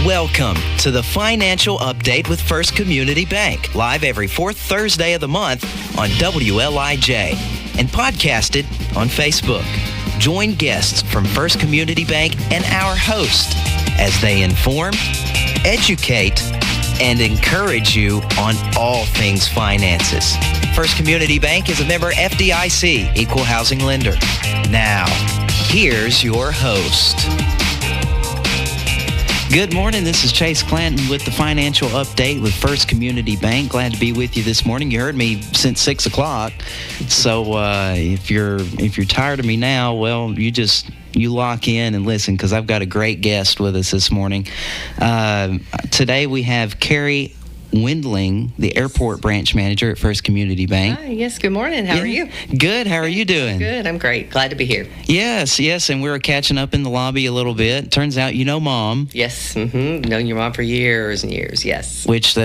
Welcome to the Financial Update with First Community Bank, live every fourth Thursday of the month on WLIJ and podcasted on Facebook. Join guests from First Community Bank and our host as they inform, educate, and encourage you on all things finances. First Community Bank is a member FDIC, equal housing lender. Now, here's your host. Good morning. This is Chase Clanton with the Financial Update with First Community Bank. Glad to be with you this morning. You heard me since 6 o'clock. So if you're tired of me now, well, you lock in and listen because I've got a great guest with us this morning. Today we have Keri Wendling, the airport branch manager at First Community Bank. Hi, yes, good morning. How are you? Good. How are you doing? Good. I'm great. Glad to be here. Yes, and we were catching up in the lobby a little bit. Turns out you know Mom. Yes, known your mom for years and years, yes. Which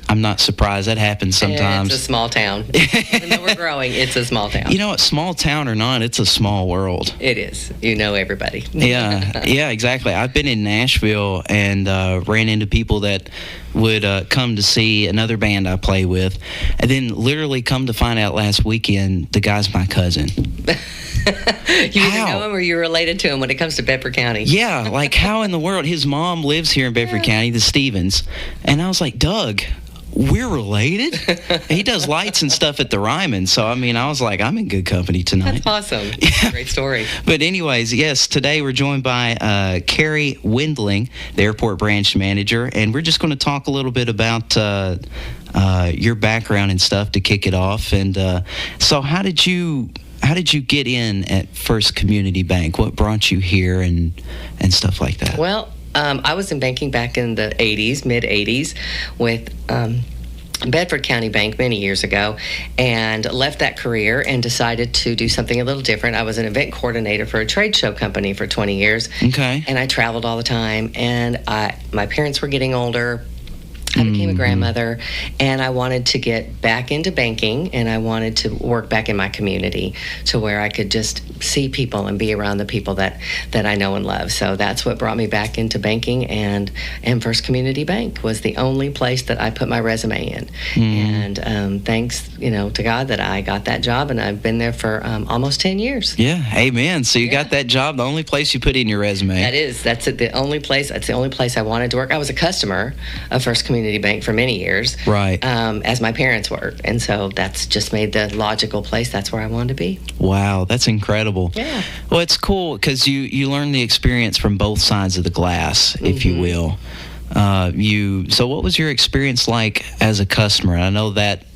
I'm not surprised. That happens sometimes. It's a small town. Even though we're growing, it's a small town. You know what, small town or not, it's a small world. It is. You know everybody. Yeah, exactly. I've been in Nashville and ran into people that would come to see another band I play with, and then literally come to find out last weekend the guy's my cousin. You either know him or you're related to him when it comes to Bedford County. Yeah, like how in the world? His mom lives here in Bedford County, the Stevens, and I was like, Doug, we're related? He does lights and stuff at the Ryman, so I was like, I'm in good company tonight. That's awesome. Yeah. Great story. But anyways, yes, today we're joined by Keri Wendling, the airport branch manager, and we're just going to talk a little bit about your background and stuff to kick it off. And so how did you get in at First Community Bank? What brought you here and stuff like that? Well, I was in banking back in the 80s, mid-80s, with Bedford County Bank many years ago, and left that career and decided to do something a little different. I was an event coordinator for a trade show company for 20 years. Okay. And I traveled all the time, and my parents were getting older. I became a grandmother, and I wanted to get back into banking, and I wanted to work back in my community to where I could just see people and be around the people that I know and love. So that's what brought me back into banking, and First Community Bank was the only place that I put my resume in. And thanks, to God that I got that job, and I've been there for almost 10 years. Yeah, amen. So you got that job, the only place you put in your resume. That's the only place I wanted to work. I was a customer of First Community Bank for many years, right? As my parents were, and so that's just made the logical place. That's where I wanted to be. Wow, that's incredible. Yeah. Well, it's cool because you learn the experience from both sides of the glass, if you will. So what was your experience like as a customer? I know that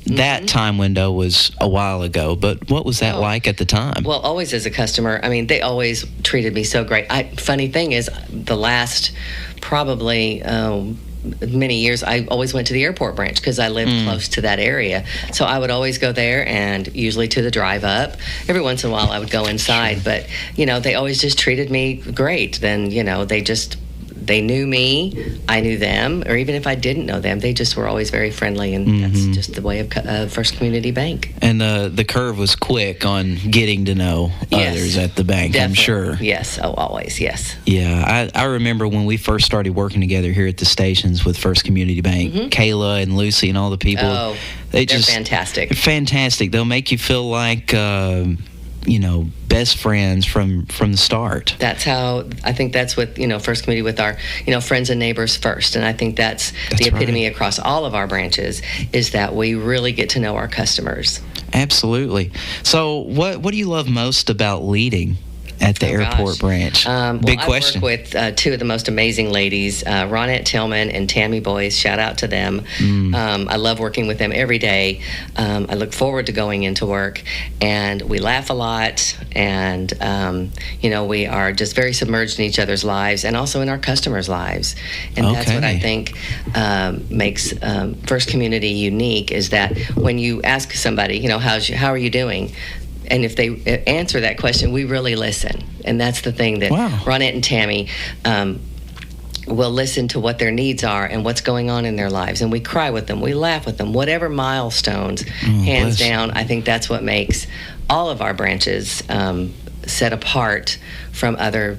time window was a while ago, but what was that like at the time? Well, always as a customer, they always treated me so great. Funny thing is, the last probably many years, I always went to the airport branch because I lived close to that area. So I would always go there, and usually to the drive up. Every once in a while I would go inside, but they always just treated me great. Then they knew me, I knew them, or even if I didn't know them, they just were always very friendly, and that's just the way of First Community Bank. And the curve was quick on getting to know others at the bank, definitely. I'm sure. Yes, always, yes. Yeah, I remember when we first started working together here at the stations with First Community Bank, Kayla and Lucy and all the people. Oh, they're fantastic. Fantastic. They'll make you feel like best friends from the start. I think that's what, First Community with our, friends and neighbors first. And I think that's the epitome across all of our branches, is that we really get to know our customers. Absolutely. So what do you love most about leading at the airport branch? Big question. I work with two of the most amazing ladies, Ronette Tillman and Tammy Boyce. Shout out to them. I love working with them every day. I look forward to going into work, and we laugh a lot, and we are just very submerged in each other's lives and also in our customers' lives. And that's what I think makes First Community unique, is that when you ask somebody, how are you doing? And if they answer that question, we really listen. And that's the thing that Ronette and Tammy will listen to what their needs are and what's going on in their lives. And we cry with them. We laugh with them. Whatever milestones, hands down, I think that's what makes all of our branches set apart from other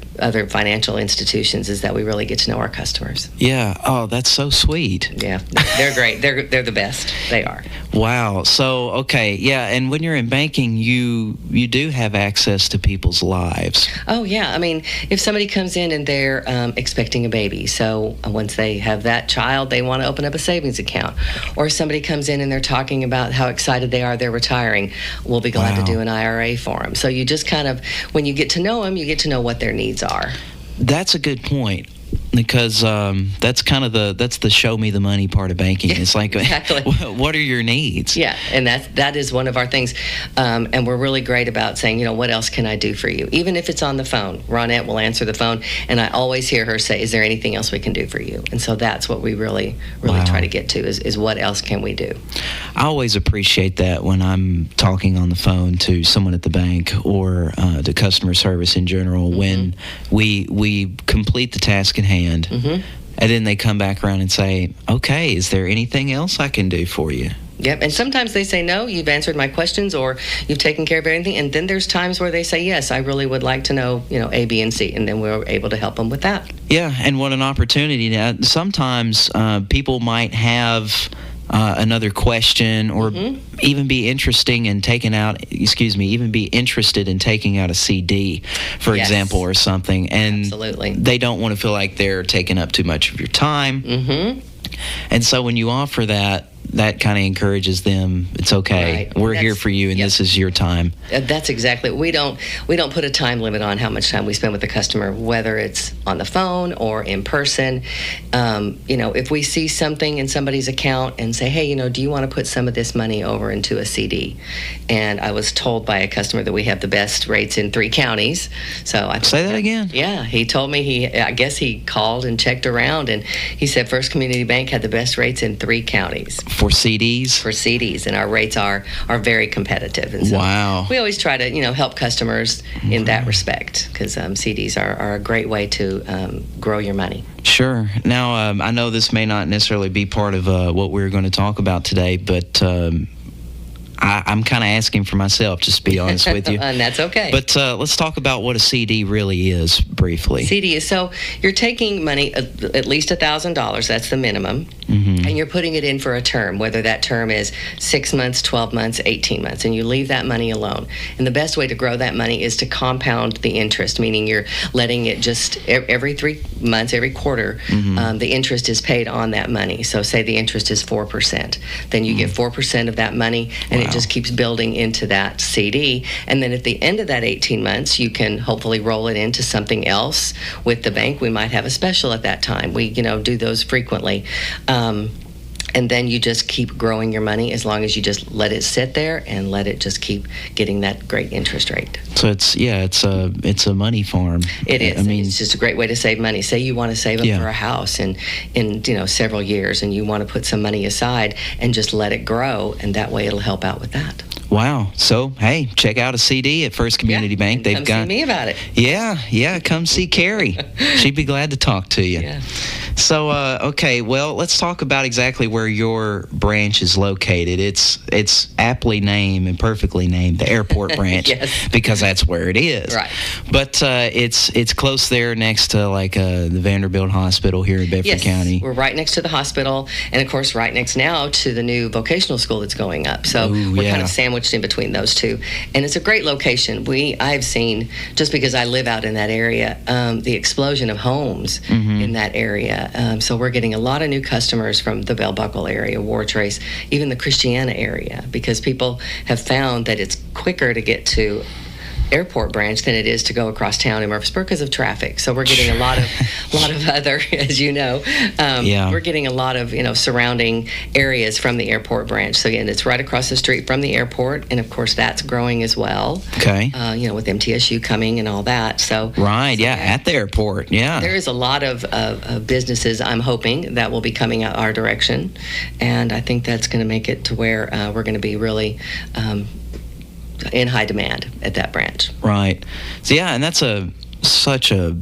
financial institutions is that we really get to know our customers. Yeah. Oh, that's so sweet. Yeah, they're great. They're the best. They are. Wow. So, okay. Yeah. And when you're in banking, you do have access to people's lives. Oh, yeah. I mean, if somebody comes in and they're expecting a baby, so once they have that child, they want to open up a savings account. Or somebody comes in and they're talking about how excited they are they're retiring, we'll be glad to do an IRA for them. So you just kind of, when you get to know them, you get to know what their needs are. That's a good point, because that's kind of the show me the money part of banking. It's like, exactly. What are your needs? Yeah, and that is one of our things. And we're really great about saying, what else can I do for you? Even if it's on the phone, Ronette will answer the phone, and I always hear her say, is there anything else we can do for you? And so that's what we really try to get to is what else can we do? I always appreciate that when I'm talking on the phone to someone at the bank or to customer service in general, when we complete the task at hand, and then they come back around and say, okay, is there anything else I can do for you? Yep, and sometimes they say, no, you've answered my questions, or you've taken care of everything, and then there's times where they say, yes, I really would like to know, A, B, and C, and then we're able to help them with that. Yeah, and what an opportunity. Now, sometimes people might have another question, or even be interested in taking out a CD, for example, or something, and absolutely, they don't want to feel like they're taking up too much of your time. And so when you offer that kind of encourages them. It's okay. Right. We're here for you, and this is your time. That's exactly. We don't put a time limit on how much time we spend with the customer, whether it's on the phone or in person. If we see something in somebody's account and say, hey, do you want to put some of this money over into a CD? And I was told by a customer that we have the best rates in 3 counties. So I say that again. Yeah, he told me I guess he called and checked around, and he said First Community Bank had the best rates in 3 counties. For CDs? For CDs, and our rates are very competitive. And so wow. We always try to, help customers in that respect, because CDs are a great way to grow your money. Sure. Now, I know this may not necessarily be part of what we're going to talk about today, but I'm kind of asking for myself, just to be honest with you. And that's okay. But let's talk about what a CD really is briefly. CD is, so you're taking money, at least $1,000, that's the minimum, and you're putting it in for a term, whether that term is 6 months, 12 months, 18 months, and you leave that money alone. And the best way to grow that money is to compound the interest, meaning you're letting it just every 3 months, every quarter, the interest is paid on that money. So say the interest is 4%. Then you get 4% of that money, and it just keeps building into that CD. And then at the end of that 18 months, you can hopefully roll it into something else with the bank. We might have a special at that time. We, do those frequently. And then you just keep growing your money as long as you just let it sit there and let it just keep getting that great interest rate. So it's a money farm. It is. I mean, it's just a great way to save money. Say you want to save up for a house in several years, and you want to put some money aside and just let it grow, and that way it'll help out with that. Wow. So, hey, check out a CD at First Community Bank. They've got see me about it. Yeah, come see Keri. She'd be glad to talk to you. Yeah. So, okay, well, let's talk about exactly where your branch is located. It's aptly named and perfectly named the airport branch. Yes. Because that's where it is. Right. But it's close there next to the Vanderbilt Hospital here in Bedford County. We're right next to the hospital, and of course right next now to the new vocational school that's going up. So we're kind of sandwiched in between those two. And it's a great location. I've seen, just because I live out in that area, the explosion of homes in that area. So we're getting a lot of new customers from the Bell Buckle area, War Trace, even the Christiana area, because people have found that it's quicker to get to airport branch than it is to go across town in Murfreesboro because of traffic. So we're getting a lot of other, as you know, we're getting a lot of surrounding areas from the airport branch. So again, it's right across the street from the airport, and of course that's growing as well. Okay. With MTSU coming and all that. So at the airport. Yeah. There is a lot of businesses, I'm hoping, that will be coming out our direction, and I think that's going to make it to where we're going to be really in high demand at that branch. Right. So and that's such a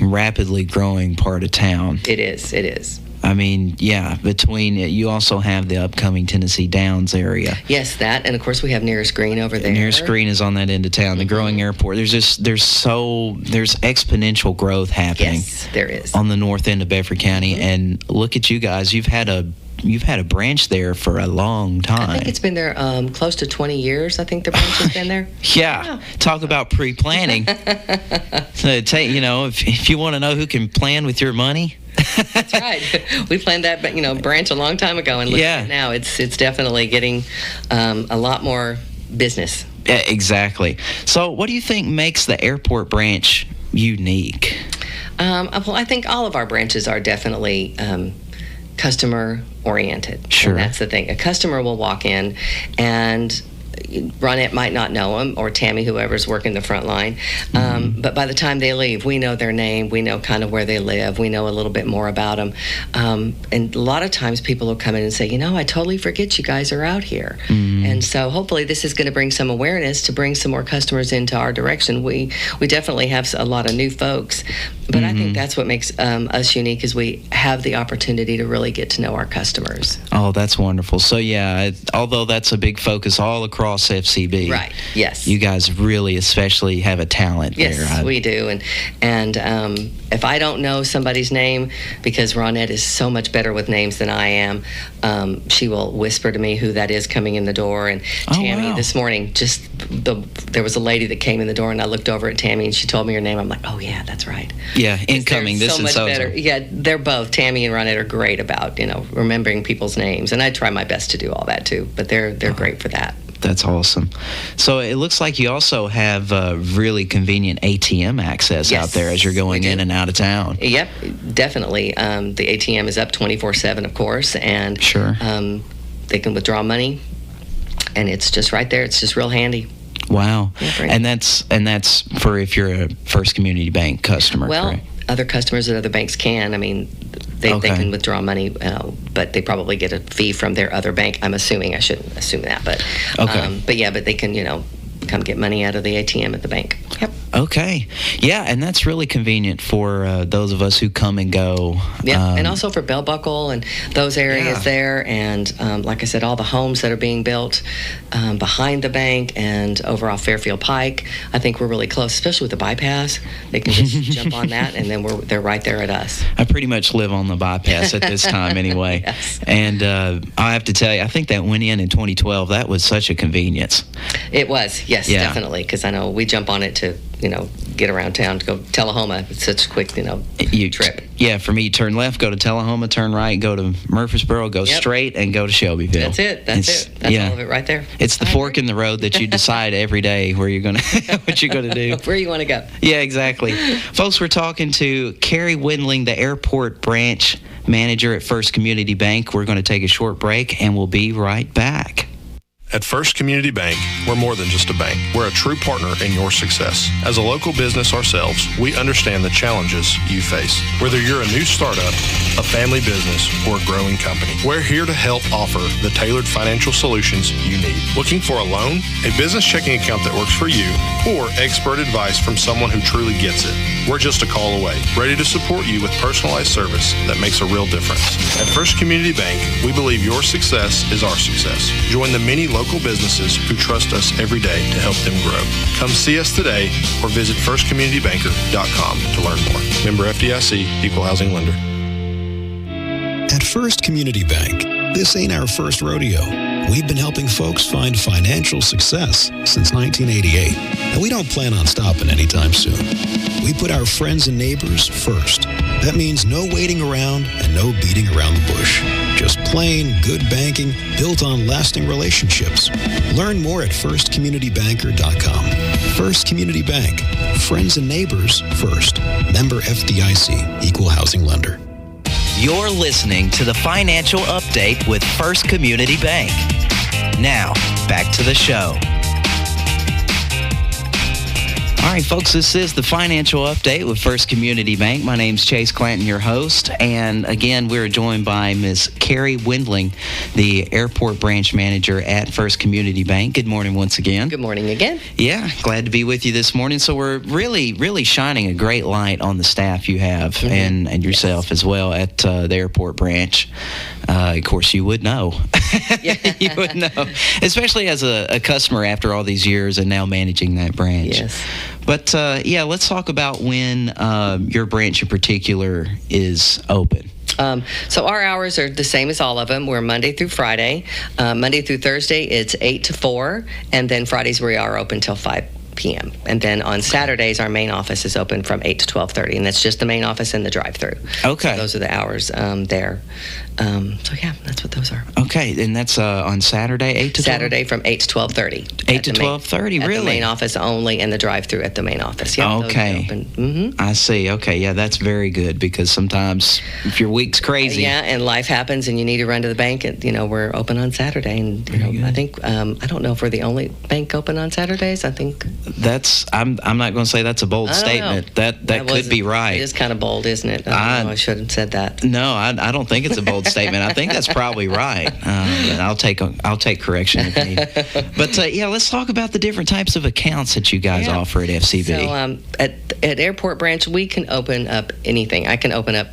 rapidly growing part of town. It is. I mean, between you also have the upcoming Tennessee Downs area. Yes, that, and of course we have Nearest Green over there. Nearest Green is on that end of town. The growing airport. There's exponential growth happening. Yes, there is on the north end of Bedford County. And look at you guys. You've had a branch there for a long time. I think it's been there close to 20 years. I think the branch has been there. Yeah. Talk about pre-planning. So if you want to know who can plan with your money. That's right. We planned that, branch a long time ago, and look at it now. It's definitely getting a lot more business. Yeah, exactly. So, what do you think makes the airport branch unique? Well, I think all of our branches are definitely customer oriented. Sure. And that's the thing. A customer will walk in, and Ronette might not know him, or Tammy, whoever's working the front line. But by the time they leave, we know their name. We know kind of where they live. We know a little bit more about them. And a lot of times people will come in and say, I totally forget you guys are out here. And so hopefully this is going to bring some awareness to bring some more customers into our direction. We definitely have a lot of new folks. But I think that's what makes us unique, is we have the opportunity to really get to know our customers. Oh, that's wonderful. So, although that's a big focus all across FCB. Right, yes. You guys really especially have a talent there. Yes, we do. And if I don't know somebody's name, because Ronette is so much better with names than I am, she will whisper to me who that is coming in the door. And Tammy, this morning, there was a lady that came in the door, and I looked over at Tammy, and she told me her name. I'm like, oh, yeah, that's right. Yeah, incoming. This is so much better. Yeah, they're both. Tammy and Ronette are great about, remembering people's names. And I try my best to do all that, too. But they're great for that. That's awesome. So it looks like you also have really convenient ATM access out there as you're going in and out of town. Yep, definitely. The ATM is up 24/7, of course, and sure. They can withdraw money, and it's just right there. It's just real handy. Wow. Yeah, and that's for if you're a First Community Bank customer. Well, correct? Other customers at other banks can. I mean, they can withdraw money, but they probably get a fee from their other bank. I'm assuming. I shouldn't assume that, but but they can come get money out of the ATM at the bank. Yep. Okay. Yeah, and that's really convenient for those of us who come and go. Yeah, and also for Bell Buckle and those areas there. And like I said, all the homes that are being built behind the bank and over off Fairfield Pike. I think we're really close, especially with the bypass. They can just jump on that, and then they're right there at us. I pretty much live on the bypass at this time anyway. Yes. And I have to tell you, I think that went in 2012. That was such a convenience. It was, yes, definitely, because I know we jump on it to get around town to go to Tullahoma. It's such a quick, trip. Yeah, for me, turn left, go to Tullahoma, turn right, go to Murfreesboro, go straight, and go to Shelbyville. That's it. That's all of it right there. It's the fork in the road that you decide every day where you're gonna what you're gonna do. Where you want to go. Yeah, exactly. Folks, we're talking to Keri Wendling, the airport branch manager at First Community Bank. We're going to take a short break, and we'll be right back. At First Community Bank, we're more than just a bank. We're a true partner in your success. As a local business ourselves, we understand the challenges you face. Whether you're a new startup, a family business, or a growing company, we're here to help offer the tailored financial solutions you need. Looking for a loan, a business checking account that works for you, or expert advice from someone who truly gets it? We're just a call away, ready to support you with personalized service that makes a real difference. At First Community Bank, we believe your success is our success. Join the many local businesses who trust us every day to help them grow. Come see us today or visit firstcommunitybanker.com to learn more. Member FDIC, Equal Housing Lender. At First Community Bank, this ain't our first rodeo. We've been helping folks find financial success since 1988, and we don't plan on stopping anytime soon. We put our friends and neighbors first. That means no waiting around and no beating around the bush. Just plain good banking built on lasting relationships. Learn more at firstcommunitybanker.com. First Community Bank. Friends and neighbors first. Member FDIC, Equal Housing Lender. You're listening to the Financial Update with First Community Bank. Now, back to the show. All All right, folks, this is the Financial Update with First Community Bank. My name's Chase Clanton, your host. And again, we're joined by Ms. Keri Wendling, the airport branch manager at First Community Bank. Good morning once again. Good morning again. Yeah, glad to be with you this morning. So we're really shining a great light on the staff you have and yourself as well at the airport branch. Of course, you would know. You would know, especially as a customer after all these years and now managing that branch. Yes. But, let's talk about when your branch in particular is open. So our hours are the same as all of them. We're Monday through Friday. Monday through Thursday, it's 8 to 4, and then Fridays we are open till 5 p.m. And then on Saturdays, our main office is open from 8 to 12:30, and that's just the main office and the drive-through. Okay. So those are the hours there. So yeah, that's what those are. Okay, and that's on Saturday, 8 to 12? Saturday from 8 to 12:30. 8 to 12:30, really? At the main office only, and the drive-through at the main office. Yeah. Okay. Mm-hmm. I see. Okay, yeah, that's very good because sometimes if your week's crazy. Yeah, and life happens, and you need to run to the bank. And, we're open on Saturday, and I think I don't know if we're the only bank open on Saturdays. I think I'm not going to say that's a bold statement. That could be right. It is kind of bold, isn't it? I should have said that. No, I don't think it's a bold statement. I think that's probably right. I'll take correction if needed. But let's talk about the different types of accounts that you guys offer at FCB. So at Airport Branch, we can open up anything. I can open up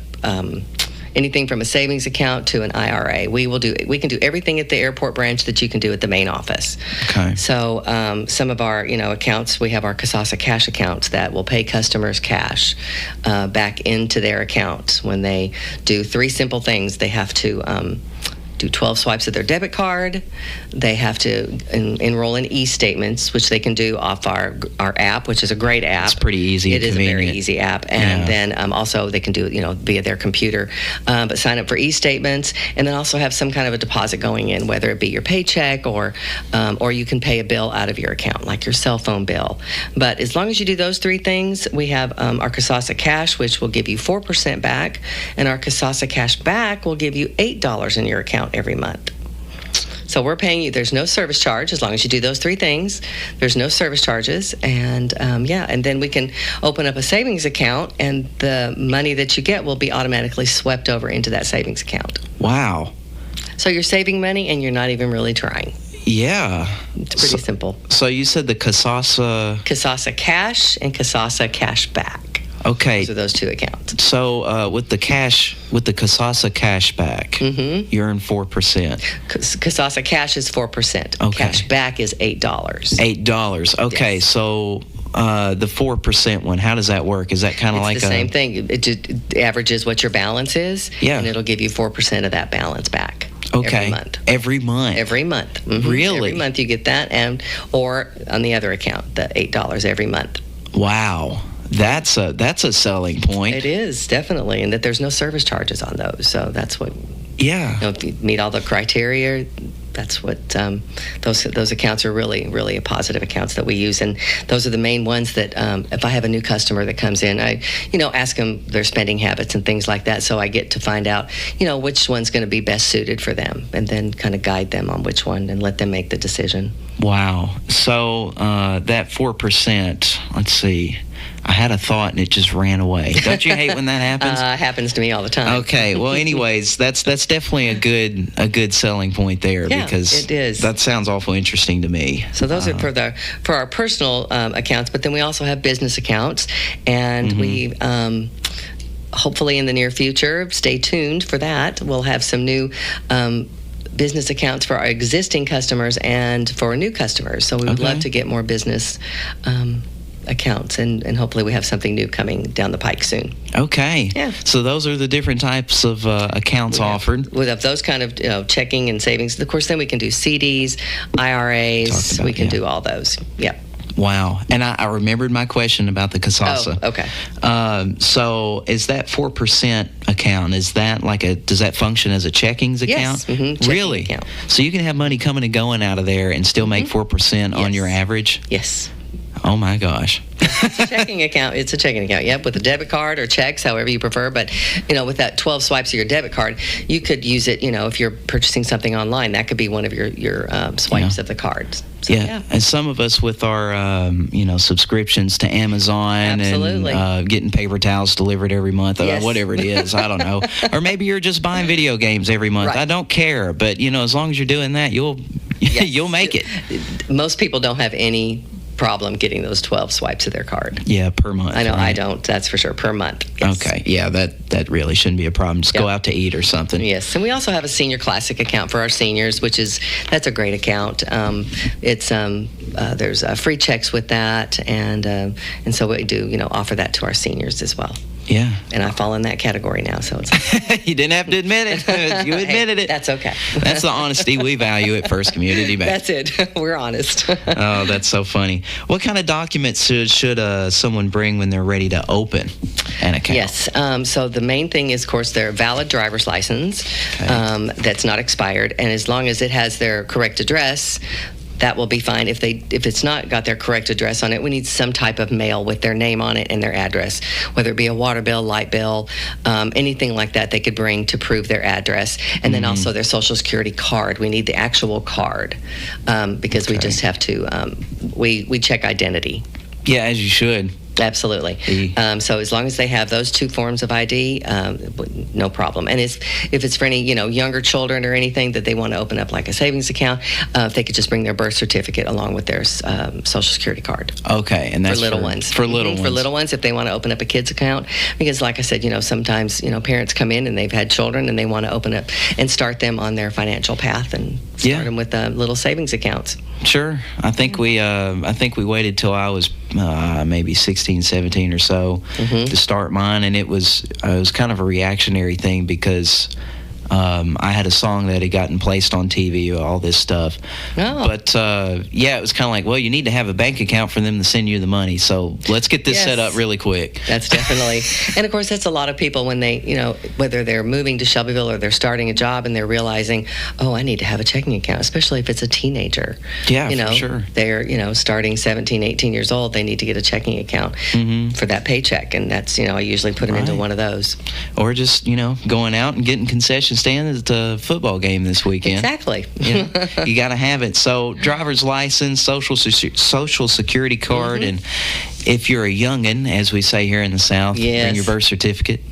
anything from a savings account to an IRA. We can do everything at the airport branch that you can do at the main office. Okay. So some of our accounts, we have our Kasasa cash accounts that will pay customers cash back into their account when they do 3 simple things. They have to do 12 swipes of their debit card. They have to enroll in e-statements, which they can do off our app, which is a great app. It's pretty easy. It is a very easy app. And then also they can do it, via their computer. But sign up for e-statements, and then also have some kind of a deposit going in, whether it be your paycheck or you can pay a bill out of your account, like your cell phone bill. But as long as you do those 3 things, we have our Kasasa Cash, which will give you 4% back, and our Kasasa Cash Back will give you $8 in your account every month. So we're paying you. There's no service charge as long as you do those 3 things. There's no service charges, and and then we can open up a savings account, and the money that you get will be automatically swept over into that savings account. Wow. So you're saving money, and you're not even really trying. Yeah. It's pretty simple. So you said the Kasasa Cash and Kasasa Cash Back. Okay. Those are those 2 accounts. So with the Kasasa Cash Back, you earn 4%. Kasasa Cash is 4%. Okay. Cash Back is $8. $8. Okay. Yes. So the 4% one, how does that work? Is that kind of like the same thing? It averages what your balance is, and it'll give you 4% of that balance back. Okay. Every month. Every month. Mm-hmm. Really? Every month you get that, or on the other account, the $8 every month. Wow. That's a selling point. It is, definitely, and that there's no service charges on those. So that's what. Yeah. If you meet all the criteria, that's what those accounts are really positive accounts that we use, and those are the main ones that if I have a new customer that comes in, I ask them their spending habits and things like that, so I get to find out which one's going to be best suited for them, and then kind of guide them on which one and let them make the decision. Wow. So that 4%. Let's see. I had a thought and it just ran away. Don't you hate when that happens? Happens to me all the time. Okay. Well, anyways, that's definitely a good selling point there, because it is. That sounds awful interesting to me. So those are for our personal accounts, but then we also have business accounts, and we hopefully in the near future, stay tuned for that. We'll have some new business accounts for our existing customers and for new customers. So we would love to get more business accounts, and hopefully we have something new coming down the pike soon. Okay. Yeah. So those are the different types of accounts offered. We have those kind of checking and savings. Of course, then we can do CDs, IRAs. We can do all those. Yeah. Wow. And I remembered my question about the Kasasa. Oh, okay. So is that 4% account, does that function as a checkings account? Yes. Really? Account. So you can have money coming and going out of there and still make 4% on your average? Yes. Oh my gosh. It's a checking account. It's a checking account. Yep, with a debit card or checks, however you prefer. But with that 12 swipes of your debit card, you could use it. If you're purchasing something online, that could be one of your swipes of the card. So, yeah, and some of us with our subscriptions to Amazon Absolutely. and getting paper towels delivered every month, Yes. whatever it is, I don't know. Or maybe you're just buying video games every month. Right. I don't care, but as long as you're doing that, you'll make it. Most people don't have any problem getting those 12 swipes of their card. Yeah, per month. I know, right? I don't. That's for sure. Per month. Yes. Okay, yeah, that really shouldn't be a problem. Just go out to eat or something. Yes, and we also have a senior classic account for our seniors, that's a great account. There's free checks with that, and so we do offer that to our seniors as well. Yeah. And I fall in that category now, so it's you didn't have to admit it. You admitted it. That's okay. That's the honesty we value at First Community Bank. That's it. We're honest. Oh, that's so funny. What kind of documents should someone bring when they're ready to open an account? Yes. So the main thing is, of course, their valid driver's license that's not expired, and as long as it has their correct address, that will be fine. If it's not got their correct address on it, we need some type of mail with their name on it and their address, whether it be a water bill, light bill, anything like that they could bring to prove their address. And then also their Social Security card. We need the actual card because we just have to, we check identity. Yeah, as you should. Absolutely. So as long as they have those two forms of ID, no problem. And if it's for any younger children or anything that they want to open up like a savings account, if they could just bring their birth certificate along with their Social Security card. Okay, and that's for little ones. For little ones. For little ones, if they want to open up a kid's account, because like I said, sometimes parents come in and they've had children and they want to open up and start them on their financial path and start them with little savings accounts. Sure. I think we waited till I was maybe 16, 17 or so to start mine, and it was kind of a reactionary thing because I had a song that had gotten placed on TV, all this stuff. Oh. But it was kind of like, well, you need to have a bank account for them to send you the money. So let's get this set up really quick. That's definitely, and of course, that's a lot of people when they, whether they're moving to Shelbyville or they're starting a job and they're realizing, oh, I need to have a checking account, especially if it's a teenager. Yeah, for sure. They're, starting 17, 18 years old, they need to get a checking account for that paycheck. And that's, I usually put them into one of those. Or just, going out and getting concession stand at the football game this weekend. Exactly. You got to have it. So driver's license, social security card, and if you're a youngin', as we say here in the South, bring your birth certificate.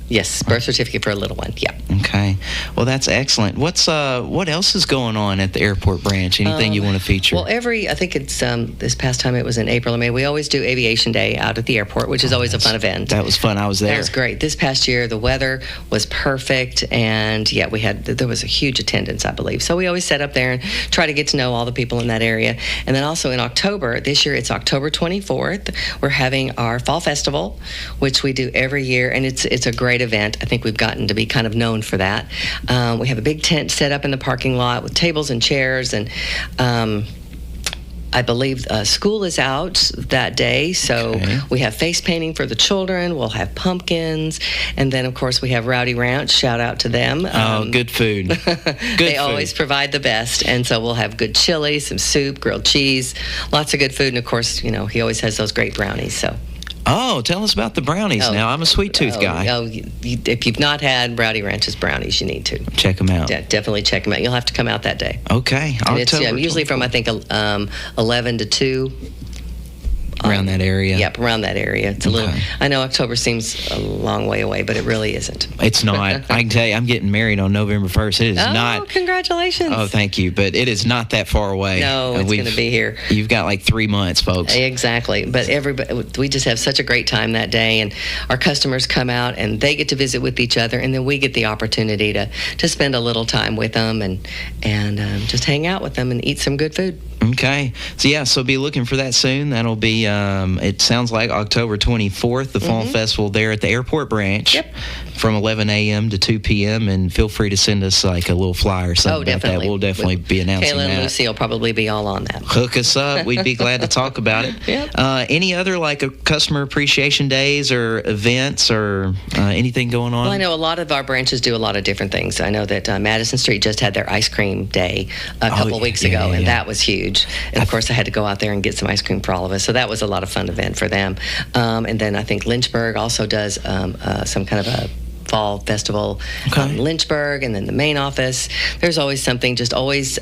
Yes, birth certificate for a little one. Yeah. Okay. Well, that's excellent. What else is going on at the airport branch? Anything you want to feature? Well, I think it's this past time it was in April or May. We always do Aviation Day out at the airport, which is always a fun event. That was fun. I was there. That was great. This past year, the weather was perfect, and there was a huge attendance, I believe. So we always set up there and try to get to know all the people in that area. And then also in October, this year it's October 24th. We're having our Fall Festival, which we do every year, and it's a great event. I think we've gotten to be kind of known for that. We have a big tent set up in the parking lot with tables and chairs, and I believe school is out that day, so we have face painting for the children. We'll have pumpkins, and then of course we have Rowdy Ranch. Shout out to them. Good food. They always provide the best, and so we'll have good chili, some soup, grilled cheese, lots of good food, and of course, he always has those great brownies. So. Oh, tell us about the brownies now. I'm a sweet tooth guy. If you've not had Rowdy Ranch's brownies, you need to. Check them out. Yeah, definitely check them out. You'll have to come out that day. Okay. And it's usually from, I think, 11 to 2. Around that area? Yep, around that area. It's a little. I know October seems a long way away, but it really isn't. It's not. I can tell you, I'm getting married on November 1st. It is not. Oh, congratulations. Oh, thank you. But it is not that far away. No, it's going to be here. You've got like 3 months, folks. Exactly. But we just have such a great time that day, and our customers come out and they get to visit with each other, and then we get the opportunity to spend a little time with them and just hang out with them and eat some good food. Okay. So be looking for that soon. That'll be, it sounds like October 24th, the Fall Festival there at the airport branch. Yep. From 11 a.m. to 2 p.m. And feel free to send us like a little flyer or something about that. We'll definitely be announcing Kayla that. and Lucy will probably be all on that. Hook us up. We'd be glad to talk about it. Yep. Any other like customer appreciation days or events or anything going on? Well, I know a lot of our branches do a lot of different things. I know that Madison Street just had their ice cream day a couple weeks ago, and that was huge. And of course, I had to go out there and get some ice cream for all of us. So that was a lot of fun event for them. And then I think Lynchburg also does some kind of a fall festival in Lynchburg, and then the main office. There's always something. Just always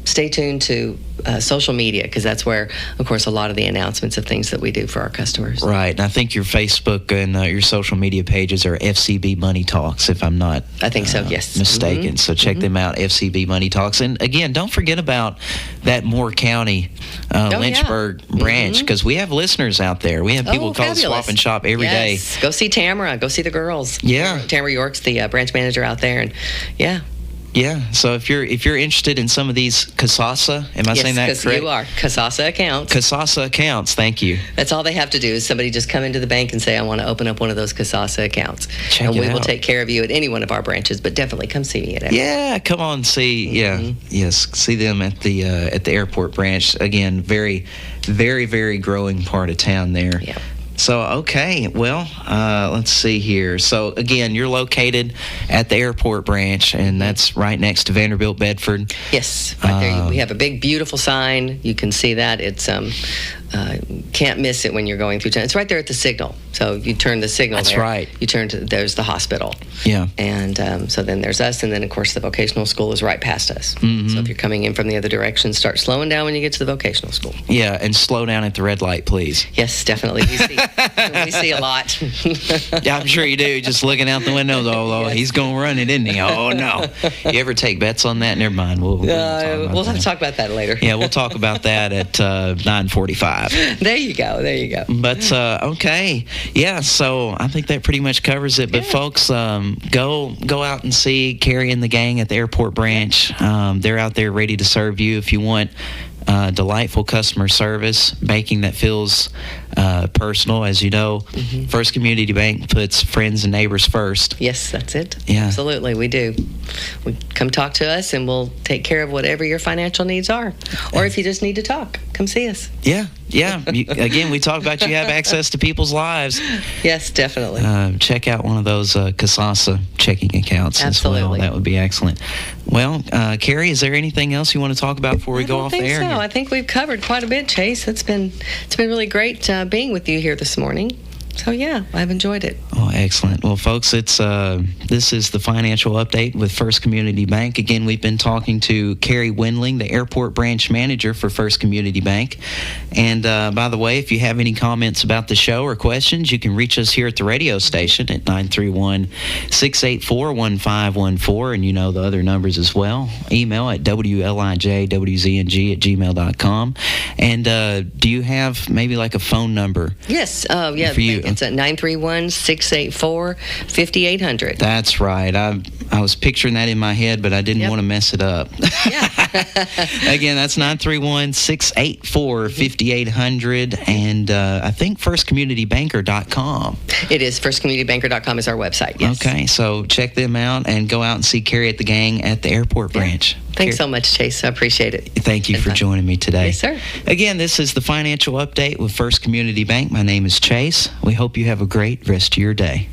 stay tuned to social media, because that's where, of course, a lot of the announcements of things that we do for our customers. Right. And I think your Facebook and your social media pages are FCB Money Talks, if I'm not I think so, yes. mistaken. Mm-hmm. So check them out, FCB Money Talks. And again, don't forget about that Moore County Lynchburg branch, because we have listeners out there. We have people call Swap and Shop every day. Go see Tamara. Go see the girls. Yeah. Tamara York's the branch manager out there, and Yeah, so if you're interested in some of these Kasasa, am I saying that correct? Yes, you are. Kasasa accounts. Kasasa accounts, thank you. That's all they have to do is somebody just come into the bank and say, I want to open up one of those Kasasa accounts. And we will take care of you at any one of our branches, but definitely come see me at Everett. Yeah, come on, see. Yes, see them at the airport branch. Again, very, very, very growing part of town there. Yeah. So, okay, well, let's see here. So, again, you're located at the airport branch, and that's right next to Vanderbilt Bedford. Yes, right there. We have a big, beautiful sign. You can see that. It's can't miss it when you're going through town. It's right there at the signal. So you turn the signal That's there. right. You turn to, there's the hospital. Yeah. And so then there's us, and then, of course, the vocational school is right past us. Mm-hmm. So if you're coming in from the other direction, start slowing down when you get to the vocational school. Yeah, and slow down at the red light, please. Yes, definitely. We see a lot. Yeah, I'm sure you do. Just looking out the window, yes. He's going to run it, isn't he? Oh, no. You ever take bets on that? Never mind. We'll have to talk about that later. Yeah, we'll talk about that at 9:45. There you go. But, okay. Yeah, so I think that pretty much covers it. But, folks, go out and see Keri and the gang at the airport branch. They're out there ready to serve you if you want delightful customer service, banking that feels personal. As you know, First Community Bank puts friends and neighbors first. Yes, that's it. Yeah. Absolutely, we do. Come talk to us, and we'll take care of whatever your financial needs are. Or if you just need to talk, come see us. Yeah. Again, we talk about you have access to people's lives. Yes, definitely. Check out one of those Kasasa checking accounts as well. That would be excellent. Well, Keri, is there anything else you want to talk about before we go off the air? I think we've covered quite a bit, Chase. It's been really great being with you here this morning. So, yeah, I've enjoyed it. Oh, excellent. Well, folks, this is the financial update with First Community Bank. Again, we've been talking to Keri Wendling, the airport branch manager for First Community Bank. And, by the way, if you have any comments about the show or questions, you can reach us here at the radio station at 931-684-1514, and you know the other numbers as well. Email at wlijwzng@gmail.com. And do you have maybe like a phone number? Yes. Yeah. For you? It's at 931-684-5800. That's right. I was picturing that in my head, but I didn't want to mess it up. Yeah. Again, that's 931-684-5800, and I think firstcommunitybanker.com. It is. Firstcommunitybanker.com is our website, yes. Okay, so check them out and go out and see Keri at the gang at the airport branch. Thanks so much, Chase. I appreciate it. Thank you for joining me today. Yes, sir. Again, this is the financial update with First Community Bank. My name is Chase. We hope you have a great rest of your day.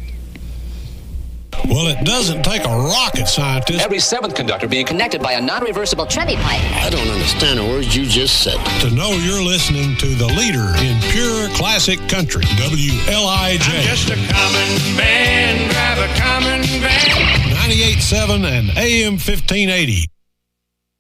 Well, it doesn't take a rocket scientist. Every seventh conductor being connected by a non-reversible treading pipe. I don't understand a word you just said. To know you're listening to the leader in pure classic country, WLIJ. I'm just a common man, drive a common van. 98.7 and AM 1580.